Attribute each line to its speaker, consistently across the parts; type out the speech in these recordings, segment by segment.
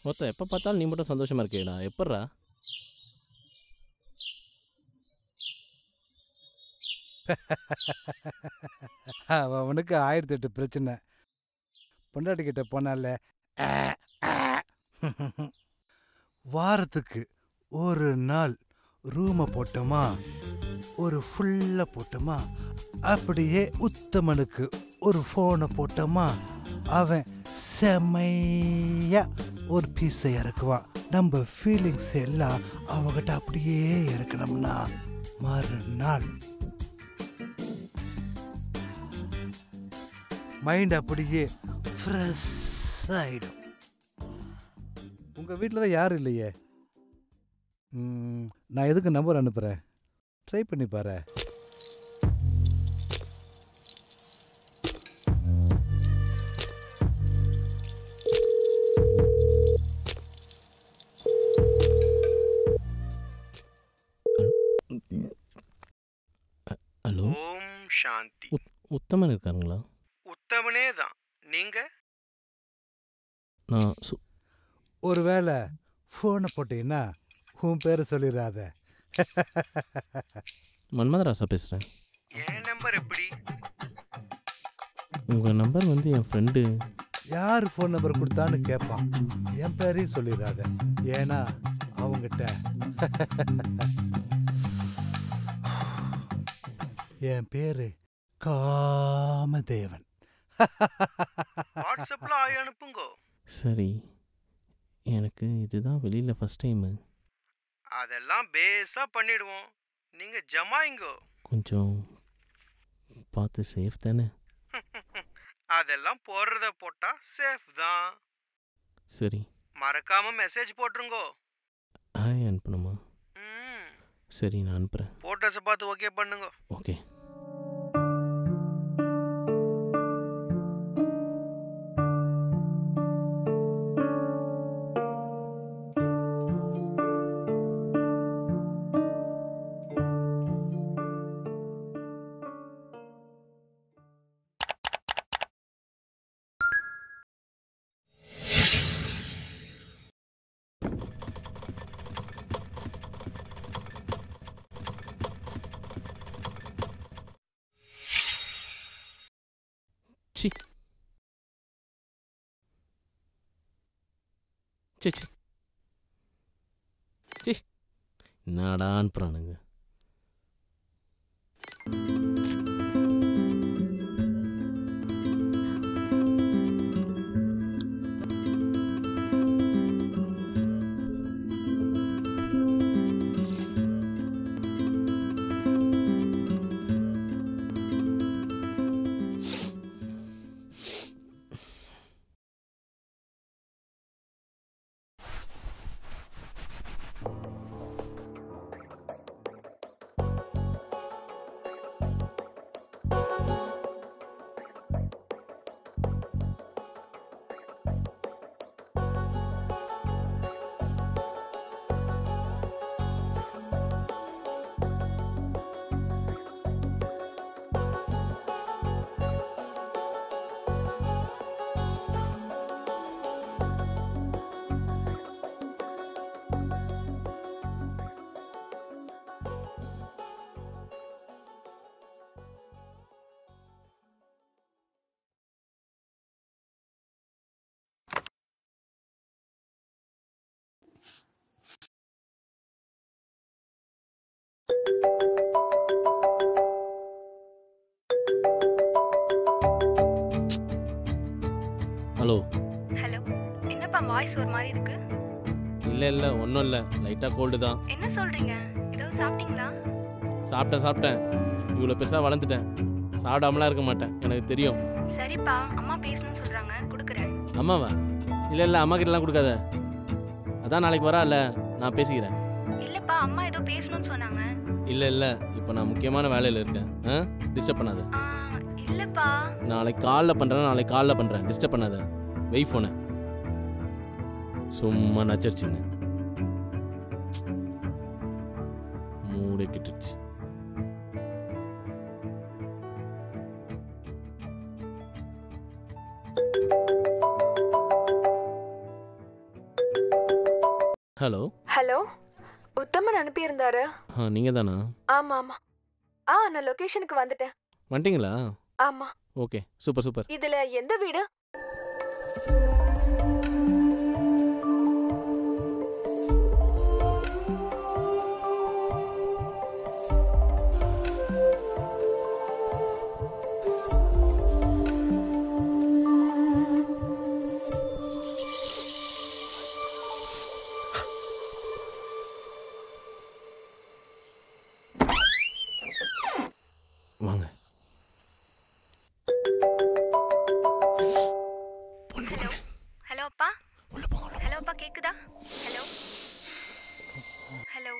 Speaker 1: மொத்தம் எப்போ பார்த்தாலும் நீ மட்டும் சந்தோஷமாக இருக்கேடா, எப்பட்றா?
Speaker 2: அவனுக்கு 1008 பிரச்சனை. பொண்டாட்டி கிட்ட போனால வாரத்துக்கு ஒரு நாள் ரூமை போட்டோமா, ஒரு ஃபுல்லாக போட்டோமா, அப்படியே உத்தமனுக்கு ஒரு ஃபோனை போட்டோமா, அவன் செம்மையா ஒரு பீஸை இறக்குவான். நம்ம ஃபீலிங்ஸ் எல்லாம் அவகிட்ட அப்படியே இறக்கணும்னா மறுநாள் மைண்ட் அப்படியே ஃப்ரெஷ் ஆகிடும். உங்கள் வீட்டில் தான் யாரும் இல்லையே. நான் எதுக்கு நம்பர் அனுப்புகிறேன், ட்ரை பண்ணி பாரு.
Speaker 1: ஹலோ,
Speaker 3: ஓம் சாந்தி.
Speaker 1: உத்தமன் இருக்காருங்களா?
Speaker 3: உத்தமனே தான். நீங்க?
Speaker 1: நான்
Speaker 2: ஒரு வேளை ஃபோனை போட்டீங்கன்னா உன் பேரை சொல்லிடாத.
Speaker 1: மன்மதராசா பேசுகிறேன்.
Speaker 3: என் நம்பர் எப்படி?
Speaker 1: உங்கள் நம்பர் வந்து என் ஃப்ரெண்டு.
Speaker 2: யார் ஃபோன் நம்பர் கொடுத்தான்னு கேட்பான். என் பேரையும் சொல்லிடாத, ஏன்னா அவங்ககிட்ட என் பேரு காமதேவன்.
Speaker 3: வாட்ஸ்அப்ல ஆய் அனுப்புங்கோ.
Speaker 1: சரி, எனக்கு இதுதான் வெளியில் ஃபஸ்ட் டைமு.
Speaker 3: அதெல்லாம் பேஸா பண்ணிடுவோம். நீங்க ஜமாயிங்கோ.
Speaker 1: கொஞ்சம் பார்த்து சேஃப் தானே?
Speaker 3: அதெல்லாம் போடுறத போட்டா சேஃப் தான்.
Speaker 1: சரி.
Speaker 3: மறக்காம மெசேஜ் போட்டுருங்கோ.
Speaker 1: ஹாய் அனுப்பணுமா? சரி, நான் அனுப்புகிறேன்.
Speaker 3: போட்டோஸை பார்த்து ஓகே பண்ணுங்க.
Speaker 1: Okay. C C C C என்னடா அனுப்புறானுங்க? ஹலோ.
Speaker 4: ஹலோ, என்னப்பா வாய்ஸ் ஒரு மாதிரி இருக்கு?
Speaker 1: இல்லை ஒன்றும் இல்லை, லைட்டாக கோல்டு தான்.
Speaker 4: என்ன சொல்றீங்க? ஏதோ சாப்பிட்டீங்களா?
Speaker 1: சாப்பிட்டேன். இவ்வளோ பெருசாக வளர்ந்துட்டேன். சாப்பிடாமலாம் இருக்க மாட்டேன், எனக்கு தெரியும்.
Speaker 4: சரிப்பா, அம்மா பேசணும்னு சொல்றாங்க, கொடுக்குறேன்.
Speaker 1: அம்மாவா? இல்லை அம்மா கிட்டலாம் கொடுக்காத. அதான் நாளைக்கு வரா இல்லை, நான் பேசிக்கிறேன்.
Speaker 4: இல்லப்பா, அம்மா ஏதோ பேசணும்னு சொன்னாங்க.
Speaker 1: இல்லை இப்போ நான் முக்கியமான வேலையில் இருக்கேன். டிஸ்டர்ப் பண்ணாத.
Speaker 4: இல்லப்பா.
Speaker 1: நாளைக்கு காலைல பண்ணுறேன், டிஸ்டர்ப் பண்ணாத. வெய் ஃபோனை. சும்மா நச்சரிச்சிங்க. மூடே கிட்டுச்சு. ஹலோ.
Speaker 5: ஹலோ, உத்தமன் அனுப்பியிருந்தாரு.
Speaker 1: நீங்கள் தானா?
Speaker 5: ஆமா ஆமா. நான் லொகேஷனுக்கு வந்துட்டேன்.
Speaker 1: வந்துட்டீங்களா?
Speaker 5: ஆமா.
Speaker 1: Okay, super super.
Speaker 5: இதுல எந்த வீடு?
Speaker 1: வாங்க.
Speaker 4: ஹலோ அப்பா.
Speaker 1: உள்ள போங்க.
Speaker 4: ஹலோ அப்பா, கேக்குதா? Hello hello.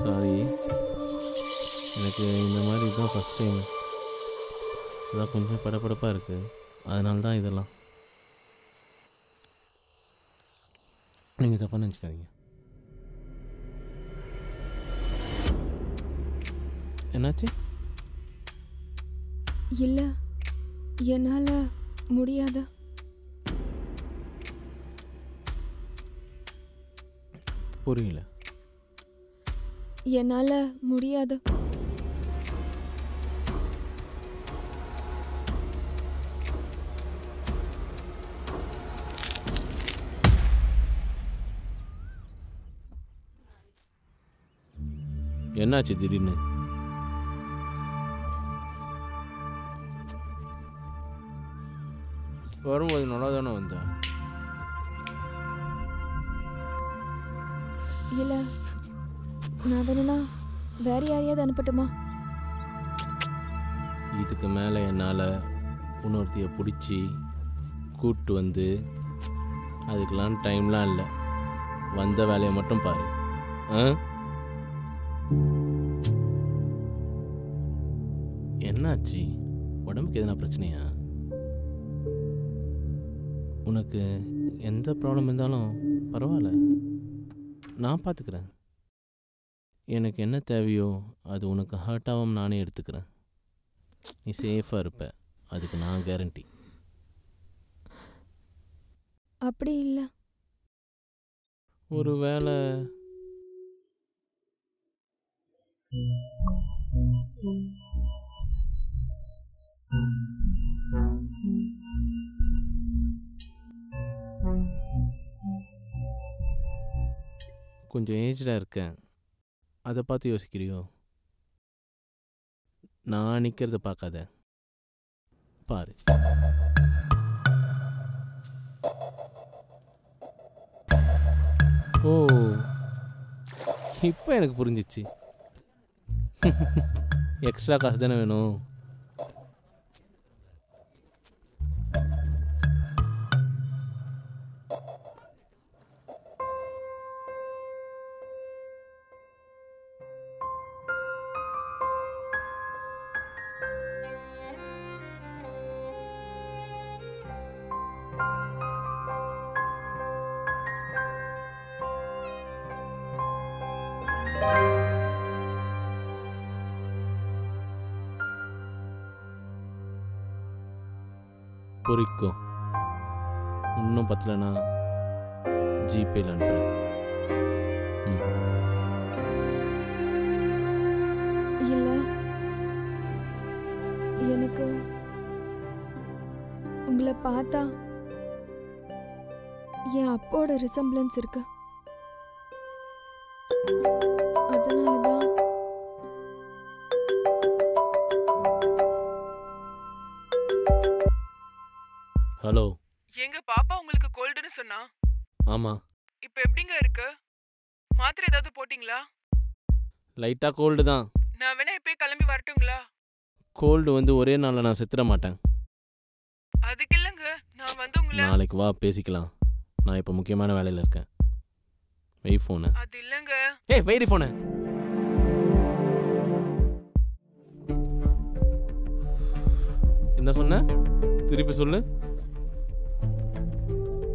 Speaker 1: சாரி, எனக்கு இந்த மாதிரி இதுதான் ஃபஸ்ட் டைம். அதான் கொஞ்சம் படபடப்பாக இருக்குது. அதனால தான் இதெல்லாம். நீங்கள் தப்பாக நினச்சிக்காதீங்க. என்னாச்சு?
Speaker 6: இல்லை, என்னால் முடியாது.
Speaker 1: புரியல.
Speaker 6: என்னால் முடியாது.
Speaker 1: என்னாச்சு திடீர்னு? வரும்போது நல்லா தானே வந்தேன்.
Speaker 6: இல்லை, நான் வேணும்னா வேற யாரையாவது அனுப்பட்டுமா?
Speaker 1: இதுக்கு மேலே என்னால் இன்னொருத்தையை பிடிச்சி கூப்பிட்டு வந்து அதுக்கெல்லாம் டைம்லாம் இல்லை. வந்த வேலையை மட்டும் பாரு. என்னாச்சு? உடம்புக்கு எதனா பிரச்சனையா? உனக்கு எந்த ப்ராப்ளம் இருந்தாலும் பரவாயில்ல, நான் பார்த்துக்கிறேன். எனக்கு என்ன தேவையோ அது உனக்கு ஹர்ட் ஆகாமல் நானே எடுத்துக்கிறேன். நீ சேஃபாக இருப்ப, அதுக்கு நான் கேரண்டி.
Speaker 6: அப்படி இல்லை.
Speaker 1: ஒரு வேளை கொஞ்சம் ஏஜ்டாக இருக்கேன், அதை பார்த்து யோசிக்கிறியோ? நான் நிற்கிறத பார்க்காத, பாரு. ஓ, இப்போ எனக்கு புரிஞ்சிச்சு. எக்ஸ்ட்ரா காசு தானே வேணும். பொறிக்கும். இன்னும் பத்தலைன்னா ஜிபேல அனுப்புகிறேன்.
Speaker 6: இல்லை, எனக்கு உங்களை பார்த்தா என் அப்போட ரிசம்பிளன்ஸ் இருக்கு.
Speaker 1: ஹலோ.
Speaker 7: எங்க பாப்பா உங்களுக்கு கோல்டுன்னு சொன்னா.
Speaker 1: ஆமாம்.
Speaker 7: இப்ப எப்படிங்க இருக்கு? மாத்திரை ஏதாவது போட்டீங்களா?
Speaker 1: லைட்டாக கோல்டு தான்.
Speaker 7: நான் வேணா இப்பயே கிளம்பி வரட்டுங்களா?
Speaker 1: கோல்டு வந்து ஒரே நாளில் நான் செத்துட மாட்டேன்.
Speaker 7: அதுக்கு இல்லைங்க, நான் வந்து உங்களை.
Speaker 1: நாளைக்கு வா பேசிக்கலாம். நான் இப்போ முக்கியமான வேலையில் இருக்கேன். வெய் ஃபோனு.
Speaker 7: அது இல்லைங்க.
Speaker 1: ஏய் வெயிடி ஃபோனு. என்ன சொன்ன? திருப்பி சொல்லு.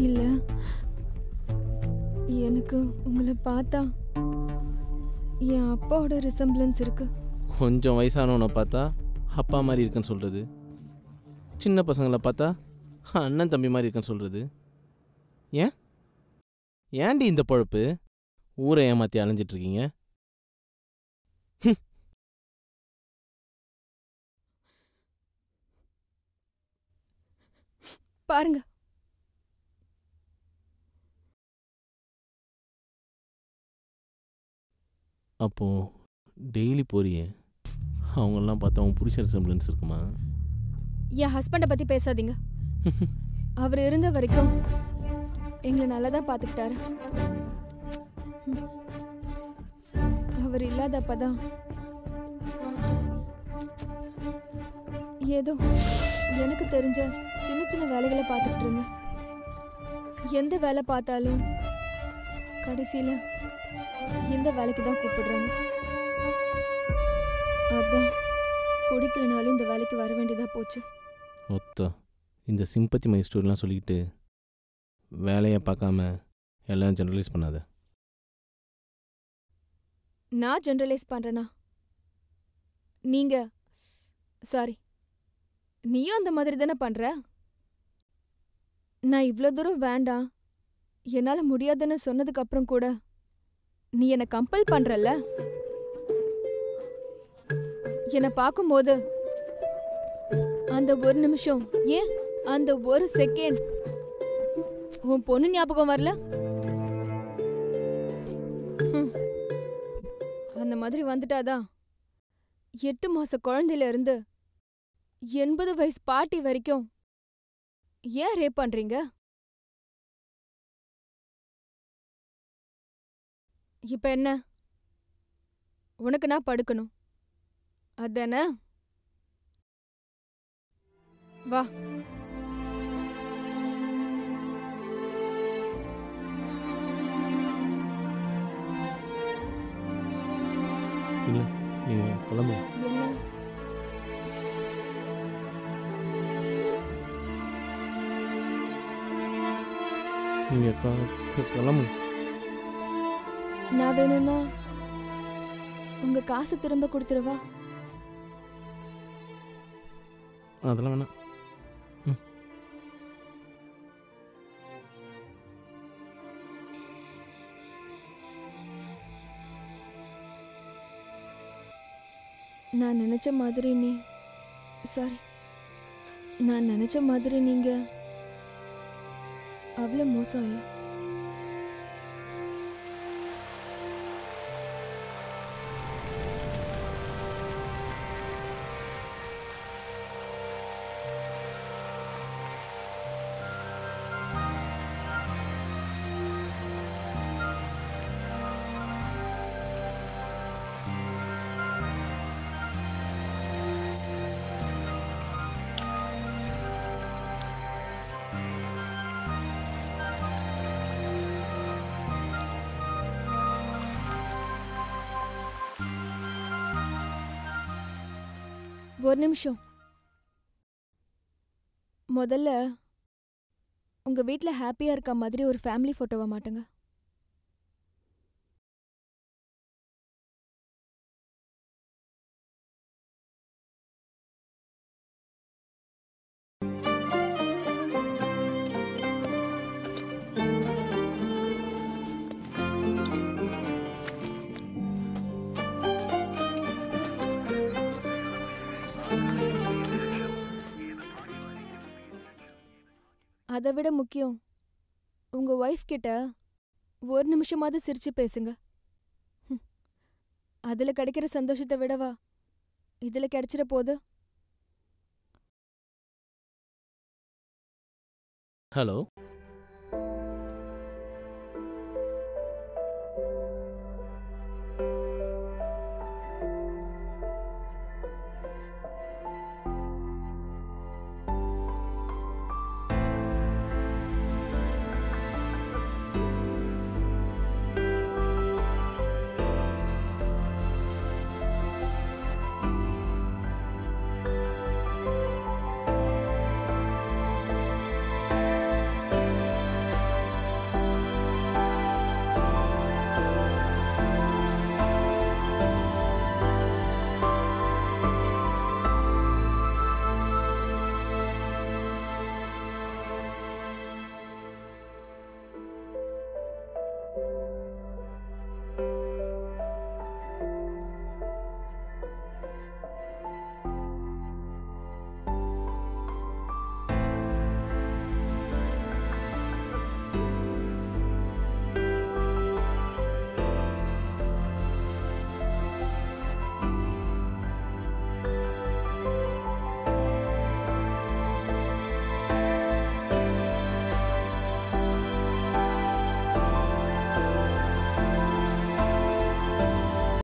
Speaker 6: இல்ல, எனக்கு உங்களை பார்த்தா என் அப்பாவோட ரிசம்பிளன்ஸ் இருக்கு.
Speaker 1: கொஞ்சம் வயசானவனை பார்த்தா அப்பா மாதிரி இருக்குன்னு சொல்கிறது, சின்ன பசங்களை பார்த்தா அண்ணன் தம்பி மாதிரி இருக்குன்னு சொல்கிறது. ஏன் ஏன்டி இந்த பொழப்பு? ஊரை ஏமாற்றி அலைஞ்சிட்ருக்கீங்க.
Speaker 6: பாருங்க,
Speaker 1: அப்போது டெய்லி போறியே, அவங்களெலாம் பார்த்தா அவங்க புருஷ ரிசம்பிளன்ஸ் இருக்குமா?
Speaker 6: என் ஹஸ்பண்டை பத்தி பேசாதீங்க. அவர் இருந்த வரைக்கும் எங்களை நல்லா தான் பார்த்துக்கிட்டாரு. அவர் இல்லாதப்பதான் ஏதோ எனக்கு தெரிஞ்ச சின்ன சின்ன வேலைகளை பார்த்துக்கிட்டு இருந்தேன். எந்த வேலை பார்த்தாலும் கடைசியில் இந்த வேலைக்கு தான் கூப்பிடுறாங்க. அதான் பிடிக்கலனாலும் இந்த வேலைக்கு வர வேண்டியதா போச்சு.
Speaker 1: ஒத்தா இந்த சிம்பத்தி மை ஸ்டோரிலாம் சொல்லிக்கிட்டு வேலையை பார்க்காம எல்லாம் ஜெனரலைஸ் பண்ணாத.
Speaker 6: நான் ஜெனரலைஸ் பண்றேனா? நீங்க சாரி, நீயும் அந்த மாதிரி தானே பண்ற? நான் இவ்வளோ தூரம் வேண்டாம், என்னால முடியாதுன்னு சொன்னதுக்கு அப்புறம் கூட நீ என்னை கம்பல் பண்றல்ல? என்னை பார்க்கும்போது அந்த ஒரு நிமிஷம், ஏன் அந்த ஒரு செகண்ட் உன் பொண்ணு ஞாபகம் வரல? அந்த மாதிரி வந்துட்டாதான் 8 மாச குழந்தையில இருந்து 80 வயசு பாட்டி வரைக்கும் ஏன் ரேப் பண்றீங்க? இப்ப என்ன, உனக்கு நான் படுக்கணும் அதானே? வா.
Speaker 1: இல்லை நீங்கள் கிளம்பு.
Speaker 6: என்ன?
Speaker 1: நீங்கள் கிளம்பு.
Speaker 6: நான் வேணும்னா உங்க காசு திரும்ப கொடுத்துருவா?
Speaker 1: அதெல்லாம் வேணாம்.
Speaker 6: நான் நினைச்ச மாதிரி நான் நினைச்ச மாதிரி நீங்க அவ்வளவு மோசம் இல்லை. ஒரு நிமிஷம். முதல்ல உங்க வீட்ல ஹாப்பியா இருக்க மாதிரி ஒரு ஃபேமிலி போட்டோவை மாட்டுங்க. அதை விட முக்கியம், உங்க ஒய்ஃப் கிட்ட ஒரு நிமிஷமாவது சிரிச்சு பேசுங்க. அதுல கிடைக்கிற சந்தோஷத்தை விடவா இதுல கிடைச்சிட போகுது?
Speaker 1: ஹலோ.